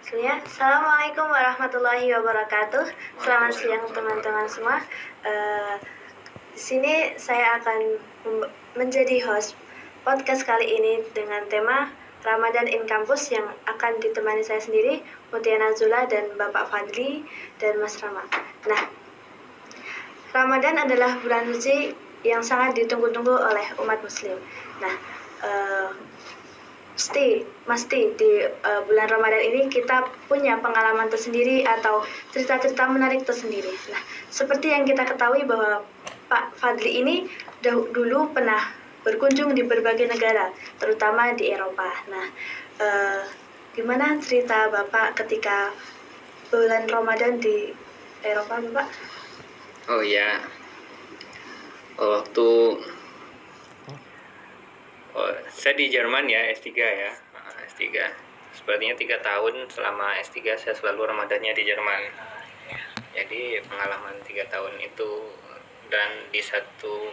Assalamualaikum warahmatullahi wabarakatuh. Selamat siang teman-teman semua. Di sini saya akan menjadi host podcast kali ini dengan tema Ramadan in Campus yang akan ditemani saya sendiri, Mutia Nazula, dan Bapak Fadli dan Mas Rama. Nah, Ramadan adalah bulan suci yang sangat ditunggu-tunggu oleh umat Muslim. Nah, mesti di bulan Ramadan ini kita punya pengalaman tersendiri atau cerita-cerita menarik tersendiri. Nah, seperti yang kita ketahui bahwa Pak Fadli ini dulu pernah berkunjung di berbagai negara, terutama di Eropa. Nah, gimana cerita Bapak ketika bulan Ramadan di Eropa, Bapak? Oh ya, waktu saya di Jerman ya, S3 ya, S3. Sepertinya 3 tahun selama S3 saya selalu Ramadannya di Jerman. Jadi pengalaman 3 tahun itu, dan di satu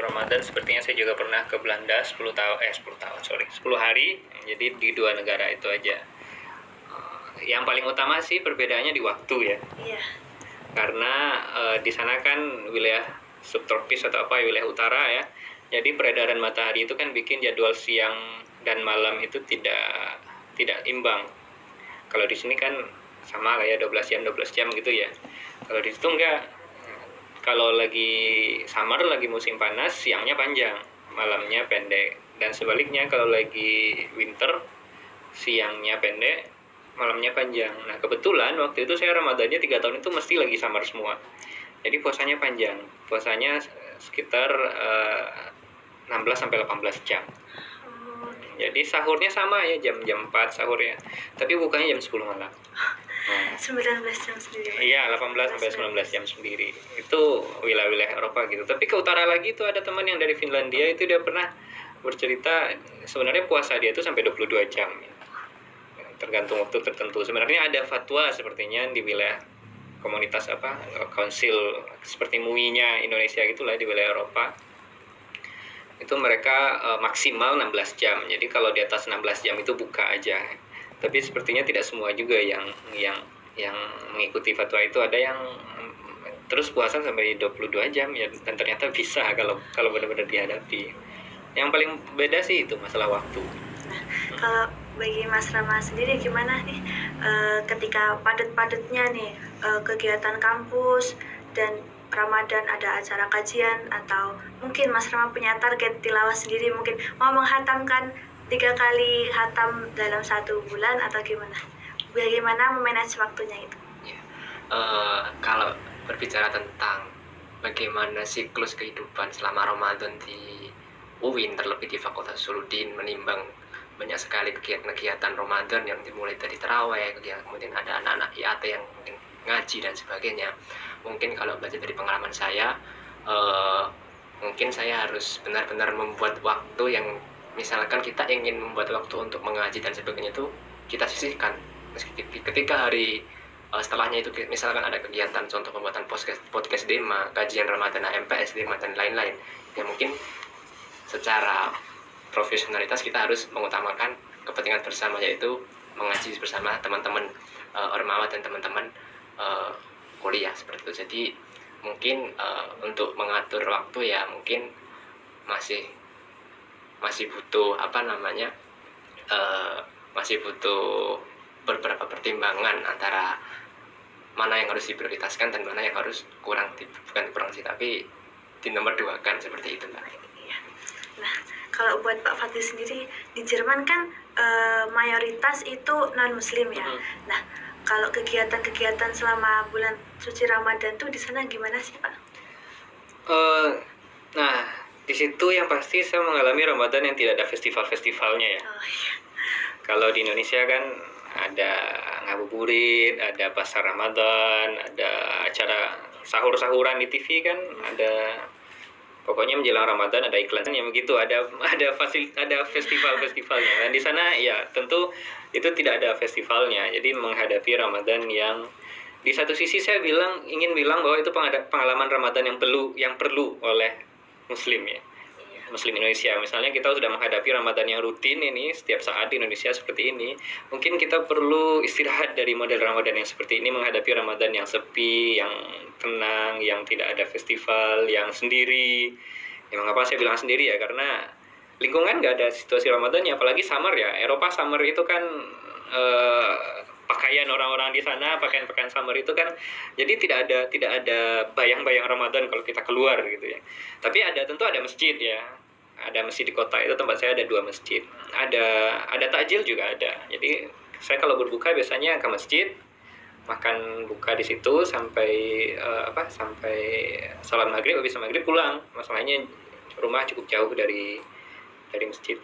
Ramadan sepertinya saya juga pernah ke Belanda 10 hari. Jadi di 2 negara itu aja. Yang paling utama sih perbedaannya di waktu ya. Iya. Karena di sana kan wilayah subtropis atau wilayah utara ya. Jadi peredaran matahari itu kan bikin jadwal siang dan malam itu tidak imbang. Kalau di sini kan sama lah ya, 12 jam gitu ya. Kalau di situ enggak. Kalau lagi summer, lagi musim panas, siangnya panjang, malamnya pendek. Dan sebaliknya kalau lagi winter, siangnya pendek, malamnya panjang. Nah, kebetulan waktu itu saya Ramadannya 3 tahun itu mesti lagi summer semua. Jadi puasanya panjang. Puasanya sekitar 16-18 jam. Jadi sahurnya sama ya, jam 4 sahur ya. Tapi bukanya jam 10 malam. 19 jam sendiri. Iya, 18-19 jam sendiri. Itu wilayah-wilayah Eropa gitu. Tapi ke utara lagi itu ada teman yang dari Finlandia, itu dia pernah bercerita sebenarnya puasa dia itu sampai 22 jam. Tergantung waktu tertentu. Sebenarnya ada fatwa sepertinya di wilayah komunitas konsil seperti MUI-nya Indonesia gitulah di wilayah Eropa. Itu mereka maksimal 16 jam. Jadi kalau di atas 16 jam itu buka aja. Tapi sepertinya tidak semua juga yang mengikuti fatwa itu. Ada yang terus puasa sampai 22 jam ya, dan ternyata bisa kalau benar-benar dihadapi. Yang paling beda sih itu masalah waktu. Nah, kalau bagi Mas Rama sendiri gimana nih ketika padat-padatnya nih kegiatan kampus dan Ramadan, ada acara kajian, atau mungkin Mas Rama punya target tilawah sendiri, mungkin mau menghatamkan 3 kali hatam dalam 1 bulan atau gimana? Bagaimana memanage waktunya itu? Ya. Kalau berbicara tentang bagaimana siklus kehidupan selama Ramadan di UIN, terlebih di Fakultas Usuluddin, menimbang banyak sekali kegiatan Ramadan yang dimulai dari tarawih, kemudian ada anak-anak IAT yang mungkin ngaji dan sebagainya. Mungkin kalau belajar dari pengalaman saya, mungkin saya harus benar-benar membuat waktu yang, misalkan kita ingin membuat waktu untuk mengaji dan sebagainya itu kita sisihkan. Ketika hari setelahnya itu misalkan ada kegiatan, contoh pembuatan podcast Dema, kajian Ramadan AMPS Dema dan lain-lain, ya mungkin secara profesionalitas kita harus mengutamakan kepentingan bersama, yaitu mengaji bersama teman-teman ormawa dan teman-teman kuliah seperti itu. Jadi mungkin untuk mengatur waktu ya mungkin masih butuh masih butuh beberapa pertimbangan antara mana yang harus diprioritaskan dan mana yang harus bukan kurang sih, tapi di nomor 2 kan, seperti itu Mbak. Nah, kalau buat Pak Fadli sendiri di Jerman kan mayoritas itu non Muslim ya. Nah, kalau kegiatan-kegiatan selama bulan suci Ramadan tuh di sana gimana sih Pak? Nah, di situ yang pasti saya mengalami Ramadan yang tidak ada festival-festivalnya ya. Oh, iya. Kalau di Indonesia kan ada ngabuburit, ada pasar Ramadan, ada acara sahur-sahuran di TV kan, ada pokoknya menjelang Ramadan ada iklan yang begitu, ada festival-festivalnya. Dan di sana ya tentu itu tidak ada festivalnya. Jadi menghadapi Ramadan yang di satu sisi saya ingin bilang bahwa itu pengalaman Ramadan yang perlu oleh Muslim ya. Muslim Indonesia. Misalnya kita sudah menghadapi Ramadan yang rutin ini setiap saat di Indonesia seperti ini, mungkin kita perlu istirahat dari model Ramadan yang seperti ini, menghadapi Ramadan yang sepi, yang tenang, yang tidak ada festival, yang sendiri. Ya mengapa saya bilang sendiri ya, karena lingkungan nggak ada situasi Ramadannya, apalagi summer ya. Eropa summer itu kan pakaian orang-orang di sana, pakaian summer itu kan, jadi tidak ada bayang-bayang Ramadan kalau kita keluar gitu ya. Tapi tentu ada masjid ya, ada masjid di kota itu, tempat saya ada 2 masjid, ada takjil juga ada. Jadi saya kalau berbuka biasanya ke masjid, makan buka di situ sampai sampai sholat maghrib, habis maghrib pulang. Masalahnya rumah cukup jauh dari masjid.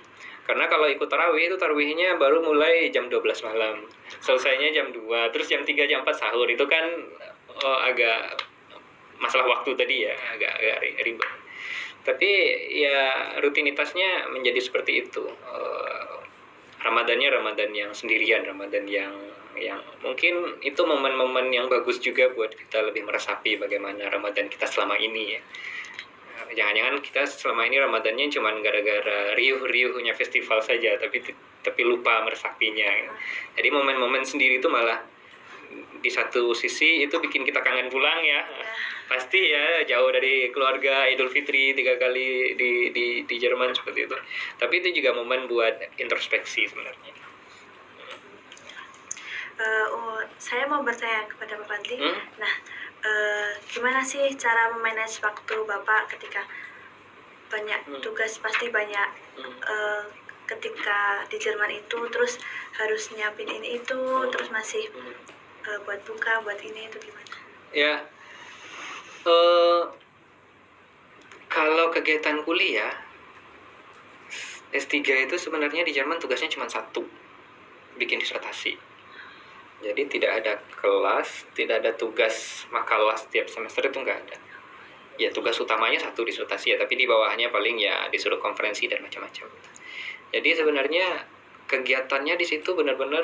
Karena kalau ikut tarawih itu tarawihnya baru mulai jam 12 malam. Selesainya jam 2, terus jam 3 jam 4 sahur. Itu kan agak masalah waktu tadi ya, agak ribet. Tapi ya rutinitasnya menjadi seperti itu. Ramadannya Ramadan yang sendirian, Ramadan yang mungkin itu momen-momen yang bagus juga buat kita lebih meresapi bagaimana Ramadan kita selama ini ya. Jangan-jangan kita selama ini Ramadannya cuma gara-gara riuh-riuhnya festival saja, tapi lupa meresapinya. Jadi momen-momen sendiri itu malah di satu sisi itu bikin kita kangen pulang ya. Pasti ya, jauh dari keluarga, Idul Fitri 3 kali di Jerman seperti itu. Tapi itu juga momen buat introspeksi sebenarnya. Saya mau bertanya kepada Bapak Fadli. Nah, gimana sih cara memanage waktu Bapak ketika banyak tugas, pasti banyak ketika di Jerman itu, terus harus nyiapin ini itu, terus masih buat buka, buat ini, itu gimana? Ya, kalau kegiatan kuliah S3 itu sebenarnya di Jerman tugasnya cuma 1, bikin disertasi. Jadi tidak ada kelas, tidak ada tugas makalah setiap semester, itu nggak ada. Ya tugas utamanya 1 disertasi ya, tapi di bawahnya paling ya disuruh konferensi dan macam-macam. Jadi sebenarnya kegiatannya di situ benar-benar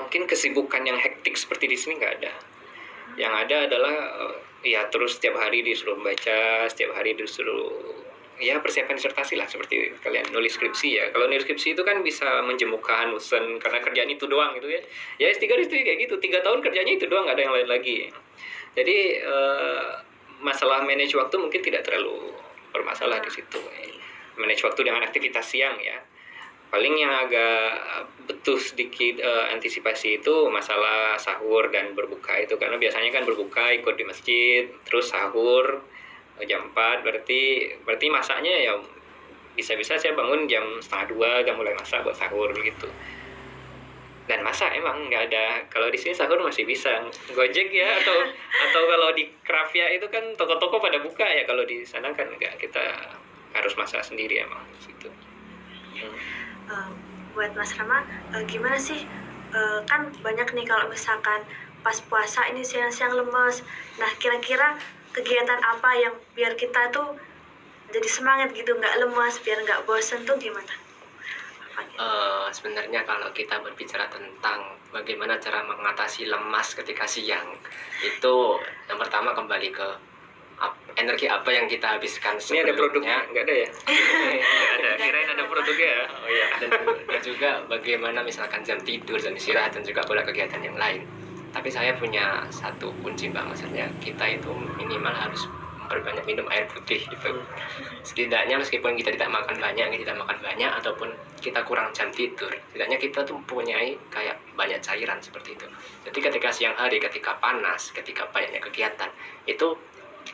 mungkin kesibukan yang hektik seperti di sini nggak ada. Yang ada adalah ya terus setiap hari disuruh membaca, setiap hari disuruh ya persiapan disertasi lah, seperti kalian nulis skripsi ya. Kalau nulis skripsi itu kan bisa menjemukan, bosan karena kerjaan itu doang gitu ya. Ya S3 kayak gitu, 3 tahun kerjanya itu doang, nggak ada yang lain lagi. Jadi masalah manage waktu mungkin tidak terlalu bermasalah di situ. Manage waktu dengan aktivitas siang ya. Paling yang agak betul sedikit antisipasi itu masalah sahur dan berbuka itu, karena biasanya kan berbuka ikut di masjid, terus sahur jam 4, berarti masaknya ya bisa-bisa saya bangun jam 1:30 udah mulai masak buat sahur gitu. Dan masak emang nggak ada, kalau di sini sahur masih bisa Gojek ya, atau kalau di Kravia itu kan toko-toko pada buka ya, kalau di sana kan nggak, kita harus masak sendiri emang gitu. Buat Mas Rama, gimana sih, kan banyak nih kalau misalkan pas puasa ini siang-siang lemes. Nah, kira-kira kegiatan apa yang biar kita tuh jadi semangat gitu, nggak lemas, biar nggak bosen tuh gimana? Sebenarnya kalau kita berbicara tentang bagaimana cara mengatasi lemas ketika siang, itu yang pertama kembali ke energi apa yang kita habiskan sebelumnya. Ini ada produknya? Nggak ada ya? Nggak ada, kirain ada produknya ya? Oh iya. Dan juga bagaimana misalkan jam tidur, jam istirahat, dan juga pola kegiatan yang lain. Tapi saya punya satu kunci Mbak, maksudnya kita itu minimal harus memperbanyak minum air putih gitu. Setidaknya meskipun kita tidak makan banyak, ataupun kita kurang jam tidur, setidaknya kita tuh mempunyai kayak banyak cairan seperti itu. Jadi ketika siang hari, ketika panas, ketika banyaknya kegiatan, itu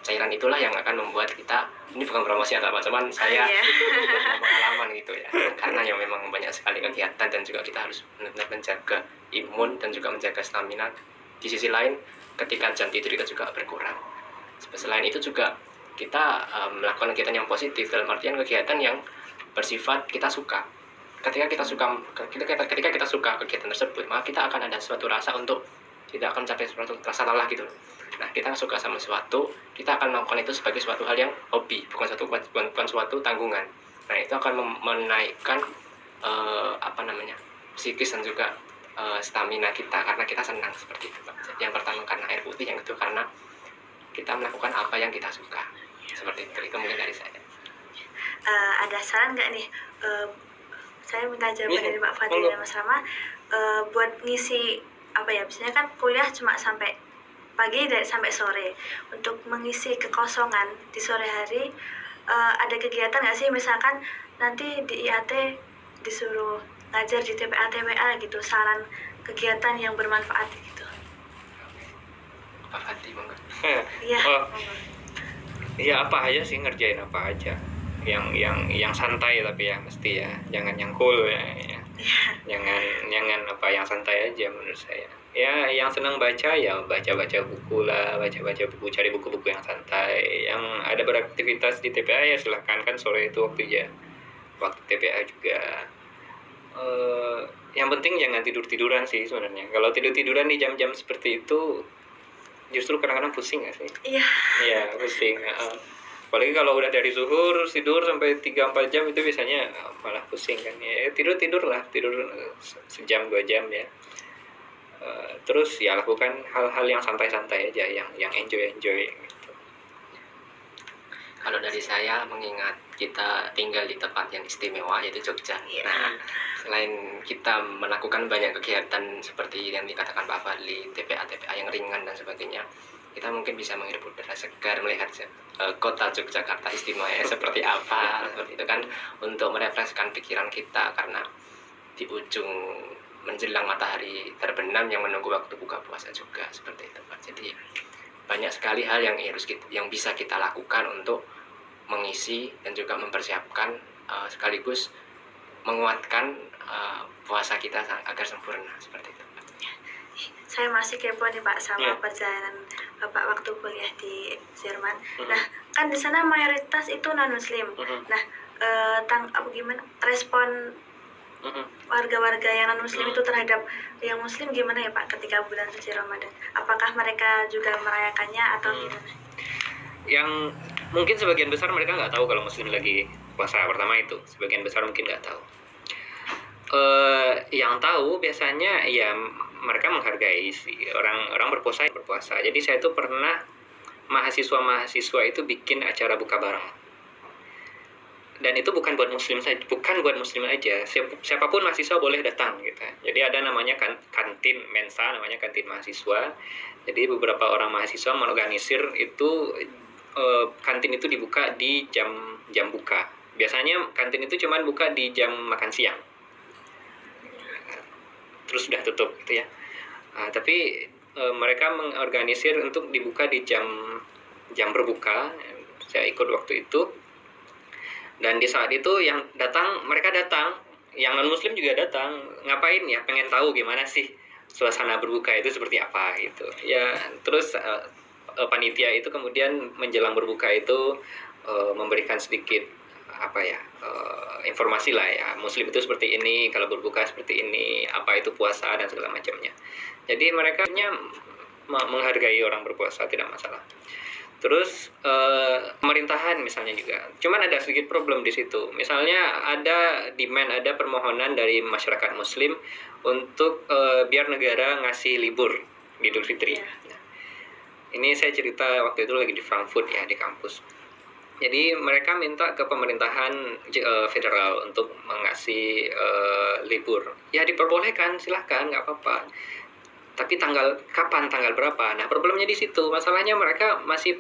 cairan itulah yang akan membuat kita, ini bukan promosi atau apa, cuman saya punya pengalaman gitu ya, karena yang memang banyak sekali kegiatan dan juga kita harus benar-benar menjaga imun dan juga menjaga stamina. Di sisi lain, ketika jam tidur kita juga berkurang. Selain itu juga kita melakukan kegiatan yang positif, dalam artian kegiatan yang bersifat kita suka. Ketika kita suka kegiatan tersebut, maka kita akan ada suatu rasa untuk tidak akan mencapai suatu rasa lelah gitu. Nah, kita suka sama sesuatu, kita akan melakukan itu sebagai suatu hal yang hobi, bukan suatu tanggungan. Nah, itu akan menaikkan psikis dan juga stamina kita, karena kita senang seperti itu. Yang pertama karena air putih, yang kedua karena kita melakukan apa yang kita suka. Seperti itu mungkin dari saya. Ada saran nggak nih? Saya minta jawaban Iya, dari Pak Fadil monggo. dan Mas Rama buat ngisi apa ya? Biasanya kan kuliah cuma sampai pagi dan sampai sore. Untuk mengisi kekosongan di sore hari ada kegiatan nggak sih? Misalkan nanti di IAT disuruh ngajar di TPA TPA gitu. Saran kegiatan yang bermanfaat gitu. Pak Fadli monggo. Iya. Oh, monggo. ya apa aja sih, ngerjain apa aja. Yang santai tapi ya mesti ya. Jangan yang cool ya. Jangan apa, yang santai aja menurut saya. Ya yang senang baca ya baca buku lah, baca buku, cari buku-buku yang santai. Yang ada beraktivitas di TPA ya silahkan, kan sore itu waktu TPA juga. Yang penting jangan tiduran sih sebenarnya. Kalau tiduran di jam-jam seperti itu justru kadang-kadang pusing nggak sih? Iya. Iya pusing. Apalagi kalau udah dari zuhur tidur sampai 3-4 jam itu biasanya malah pusing kan ya. Tidur lah, tidur sejam 2 jam ya. Terus ya lakukan hal-hal yang santai-santai aja, yang enjoy gitu. Kalau dari saya, mengingat kita tinggal di tempat yang istimewa yaitu Jogja. Nah, selain kita melakukan banyak kegiatan seperti yang dikatakan Pak Fadli, TPA yang ringan dan sebagainya, kita mungkin bisa menghirup udara segar, melihat kota Yogyakarta istimewa seperti apa, seperti itu kan, untuk merefreshkan pikiran kita, karena di ujung menjelang matahari terbenam yang menunggu waktu buka puasa juga, seperti itu Pak. Jadi banyak sekali hal yang bisa kita lakukan untuk mengisi dan juga mempersiapkan sekaligus menguatkan puasa kita agar sempurna, seperti itu. Saya masih kepo nih Pak sama Ya. perjalanan Bapak waktu kuliah di Jerman. Nah, kan di sana mayoritas itu non Muslim. Nah, gimana respon warga-warga yang non Muslim itu terhadap yang Muslim gimana ya Pak ketika bulan suci Ramadan? Apakah mereka juga merayakannya atau gimana? Yang mungkin sebagian besar mereka nggak tahu kalau Muslim lagi puasa. Pertama itu sebagian besar mungkin nggak tahu. Yang tahu biasanya ya mereka menghargai sih orang berpuasa. Jadi saya tuh pernah mahasiswa itu bikin acara buka bareng, dan itu bukan buat muslim aja, siapapun mahasiswa boleh datang gitu. Jadi ada namanya kantin mensa, namanya kantin mahasiswa. Jadi beberapa orang mahasiswa mengorganisir itu, kantin itu dibuka di jam buka. Biasanya kantin itu cuma buka di jam makan siang, terus sudah tutup gitu ya. Tapi mereka mengorganisir untuk dibuka di jam berbuka. Saya ikut waktu itu, dan di saat itu mereka datang, yang non muslim juga datang. Ngapain ya? Pengen tahu gimana sih suasana berbuka itu seperti apa gitu ya. Terus panitia itu kemudian menjelang berbuka itu memberikan sedikit informasi lah ya, muslim itu seperti ini, kalau berbuka seperti ini, apa itu puasa dan segala macamnya. Jadi mereka menghargai orang berpuasa, tidak masalah. Terus pemerintahan misalnya juga, cuman ada sedikit problem di situ. Misalnya ada permohonan dari masyarakat muslim untuk biar negara ngasih libur di Idul Fitri. Nah, ini saya cerita waktu itu lagi di Frankfurt ya, di kampus. Jadi mereka minta ke pemerintahan federal untuk mengasih libur. Ya diperbolehkan, silahkan, nggak apa-apa. Tapi tanggal berapa? Nah problemnya di situ. Masalahnya mereka masih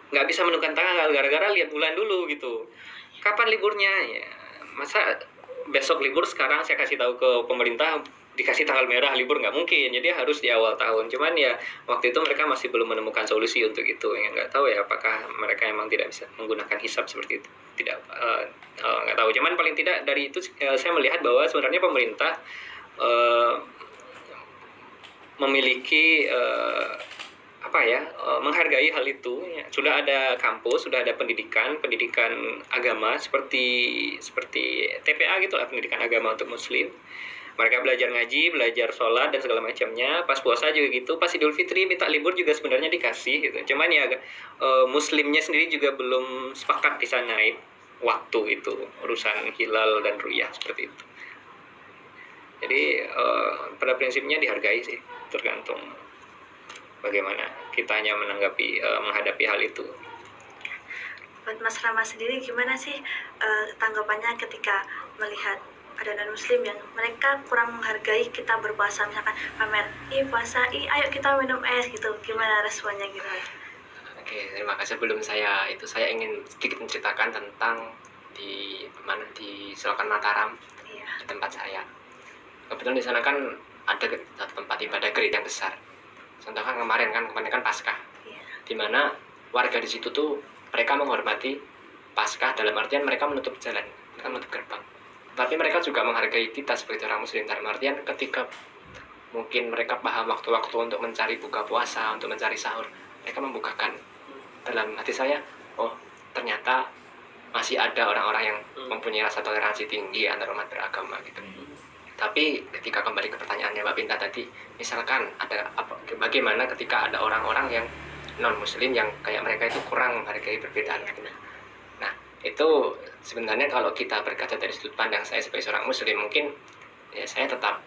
nggak bisa menentukan tanggal gara-gara lihat bulan dulu gitu. Kapan liburnya? Ya, masa besok libur, sekarang saya kasih tahu ke pemerintah dikasih tanggal merah libur, nggak mungkin. Jadi harus di awal tahun. Cuman ya waktu itu mereka masih belum menemukan solusi untuk itu. Ya nggak tahu ya apakah mereka emang tidak bisa menggunakan hisab seperti itu. Tidak, nggak tahu. Cuman paling tidak dari itu saya melihat bahwa sebenarnya pemerintah memiliki menghargai hal itu ya. Sudah ada kampus, sudah ada pendidikan agama seperti TPA gitu lah, pendidikan agama untuk muslim. Mereka belajar ngaji, belajar sholat dan segala macamnya. Pas puasa juga gitu, pas Idul Fitri minta libur juga sebenarnya dikasih gitu. Cuman ya muslimnya sendiri juga belum sepakat di sana waktu itu, urusan hilal dan ru'yah seperti itu. Jadi pada prinsipnya dihargai sih, tergantung bagaimana kitanya menghadapi hal itu. buat Mas Rama sendiri gimana sih tanggapannya ketika melihat ada non-muslim yang mereka kurang menghargai kita berpuasa, misalkan pamer, puasa, ayo kita minum es gitu, gimana responnya gitu? Oke, terima kasih. Sebelum saya ingin sedikit menceritakan tentang di Selokan Mataram, Iya. di tempat saya. Kebetulan di sana kan ada satu tempat ibadah gereja yang besar. Contoh kan kemarin kan Paskah, Iya. di mana warga di situ tuh mereka menghormati Paskah dalam artian mereka menutup jalan, mereka menutup gerbang. Tapi mereka juga menghargai kita sebagai orang muslim dalam artian ketika mungkin mereka paham waktu-waktu untuk mencari buka puasa, untuk mencari sahur, mereka membukakan. Dalam hati saya, oh ternyata masih ada orang-orang yang mempunyai rasa toleransi tinggi antar umat beragama gitu. Tapi ketika kembali ke pertanyaannya Mbak Pinta tadi, misalkan ada bagaimana ketika ada orang-orang yang non muslim yang kayak mereka itu kurang menghargai perbedaan gitu. Nah, itu sebenarnya kalau kita berkaca dari sudut pandang saya sebagai seorang muslim, mungkin ya saya tetap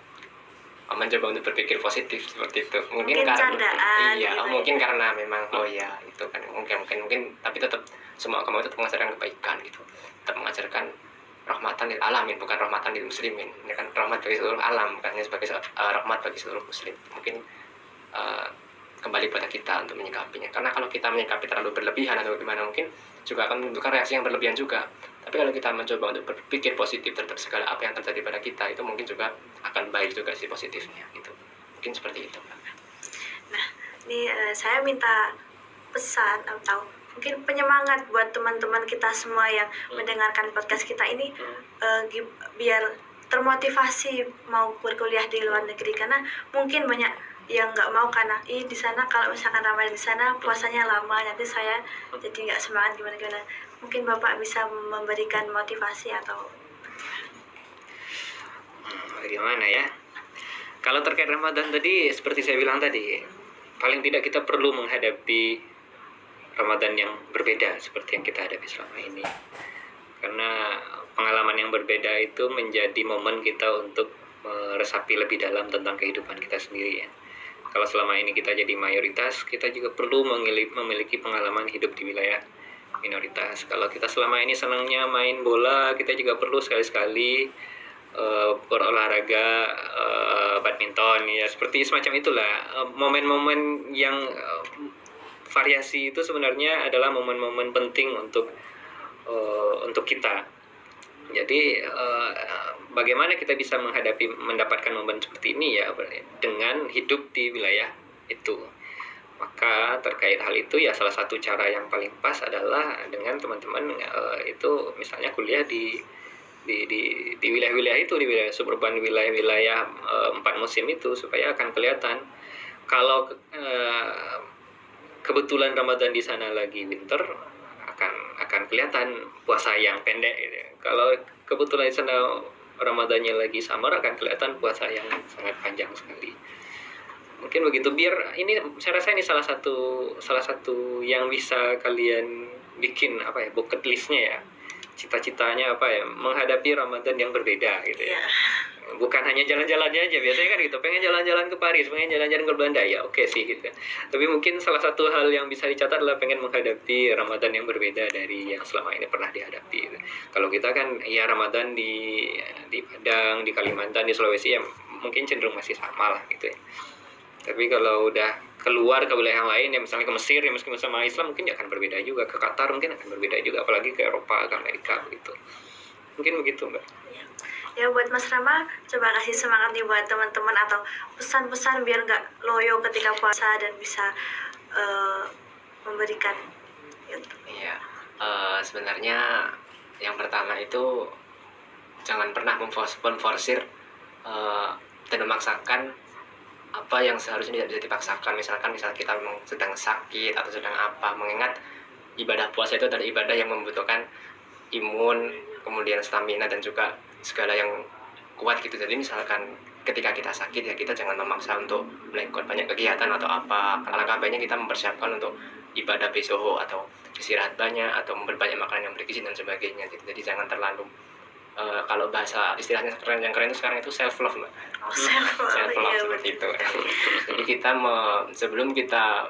mencoba untuk berpikir positif seperti itu. Mungkin karena candaan, iya, gitu mungkin karena memang ya itu kan mungkin tapi tetap semua agama itu mengajarkan kebaikan gitu. Tetap mengajarkan rahmatan lil alamin, bukan rahmatan lil muslimin. Ini kan rahmat bagi seluruh alam, bukan sebagai rahmat bagi seluruh muslim. Mungkin kembali pada kita untuk menyikapinya. Karena kalau kita menyikapi terlalu berlebihan atau gimana, mungkin juga akan menimbulkan reaksi yang berlebihan juga. Tapi kalau kita mencoba untuk berpikir positif terhadap segala apa yang terjadi pada kita, itu mungkin juga akan baik juga sih positifnya gitu. Mungkin seperti itu. Nah, ini saya minta pesan atau mungkin penyemangat buat teman-teman kita semua yang mendengarkan podcast kita ini, biar termotivasi mau berkuliah di luar negeri, karena mungkin banyak yang nggak mau karena di sana kalau misalkan Ramadan di sana puasanya lama, nanti saya jadi nggak semangat gimana. Mungkin Bapak bisa memberikan motivasi atau bagaimana ya? Kalau terkait Ramadan tadi, seperti saya bilang tadi, paling tidak kita perlu menghadapi Ramadan yang berbeda seperti yang kita hadapi selama ini. Karena pengalaman yang berbeda itu menjadi momen kita untuk meresapi lebih dalam tentang kehidupan kita sendiri ya. Kalau selama ini kita jadi mayoritas, kita juga perlu memiliki pengalaman hidup di wilayah minoritas. Kalau kita selama ini senangnya main bola, kita juga perlu sekali-sekali berolahraga badminton ya, seperti semacam itulah. Momen-momen yang variasi itu sebenarnya adalah momen-momen penting untuk kita. Jadi bagaimana kita bisa mendapatkan momen seperti ini ya, dengan hidup di wilayah itu. Maka terkait hal itu ya, salah satu cara yang paling pas adalah dengan teman-teman itu misalnya kuliah di wilayah-wilayah itu, di wilayah suburban, wilayah-wilayah 4 musim itu, supaya akan kelihatan kalau kebetulan Ramadan di sana lagi winter, akan kelihatan puasa yang pendek gitu. Kalau kebetulan di sana Ramadannya lagi summer, akan kelihatan puasa yang sangat panjang sekali. Mungkin begitu, biar ini saya rasa ini salah satu yang bisa kalian bikin bucket listnya ya, cita-citanya menghadapi Ramadan yang berbeda gitu ya. Bukan hanya jalan-jalannya aja, biasanya kan gitu, pengen jalan-jalan ke Paris, pengen jalan-jalan ke Belanda, ya oke sih gitu. Tapi mungkin salah satu hal yang bisa dicatat adalah pengen menghadapi Ramadan yang berbeda dari yang selama ini pernah dihadapi gitu. Kalau kita kan ya Ramadan di Padang, di Kalimantan, di Sulawesi ya mungkin cenderung masih sama lah gitu ya. Tapi kalau udah keluar ke wilayah yang lain ya, misalnya ke Mesir ya, meskipun sama Islam mungkin akan berbeda juga, ke Qatar mungkin akan berbeda juga, apalagi ke Eropa, ke Amerika begitu. Mungkin begitu Mbak. Ya, buat Mas Rama, coba kasih semangat nih buat teman-teman atau pesan-pesan biar nggak loyo ketika puasa dan bisa memberikan gitu. Iya, sebenarnya yang pertama itu jangan pernah memforsir dan memaksakan apa yang seharusnya tidak bisa dipaksakan. Misalkan kita memang sedang sakit atau sedang apa, mengingat ibadah puasa itu adalah ibadah yang membutuhkan imun, kemudian stamina dan juga segala yang kuat gitu. Jadi misalkan ketika kita sakit ya, kita jangan memaksa untuk melakukan banyak kegiatan atau apa. Alangkah baiknya kita mempersiapkan untuk ibadah besok atau istirahat banyak atau memperbanyak makanan yang bergizi dan sebagainya gitu. Jadi jangan terlalu kalau bahasa istilahnya yang keren itu sekarang itu self love Mbak. Self love seperti itu. Jadi kita sebelum kita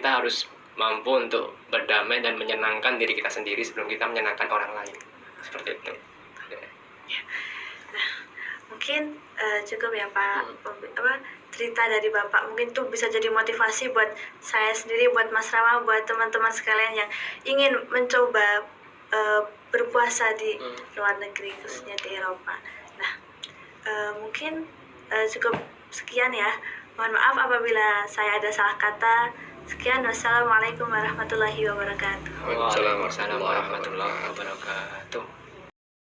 harus mampu untuk berdamai dan menyenangkan diri kita sendiri sebelum kita menyenangkan orang lain. Seperti itu. Mungkin cukup ya Pak, cerita dari Bapak mungkin tuh bisa jadi motivasi buat saya sendiri, buat Mas Rama, buat teman-teman sekalian yang ingin mencoba berpuasa di luar negeri, khususnya di Eropa. Nah, mungkin cukup sekian ya. Mohon maaf apabila saya ada salah kata. Sekian, wassalamualaikum warahmatullahi wabarakatuh. Waalaikumsalam warahmatullahi wabarakatuh.